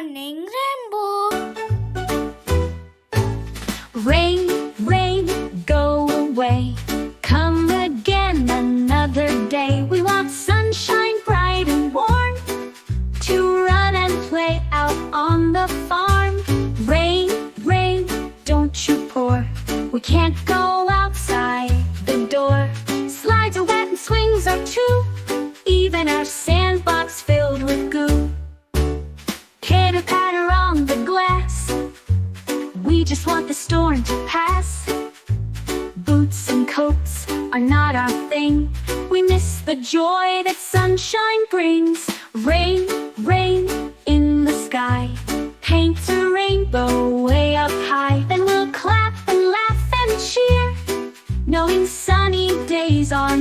morning rainbow. Rain, rain, go away. Come again another day. We want sunshine bright and warm to run and play out on the farm. Rain, rain, don't you pour. We can't go outside the door. Slides are wet and swings are too. Even our sandbox filled with goo. Pitter-patter on the glass. We just want the storm to pass. Boots and coats are not our thing. We miss the joy that sunshine brings. Rain, rain in the sky. Paint a rainbow way up high. Then we'll clap and laugh and cheer, knowing sunny days are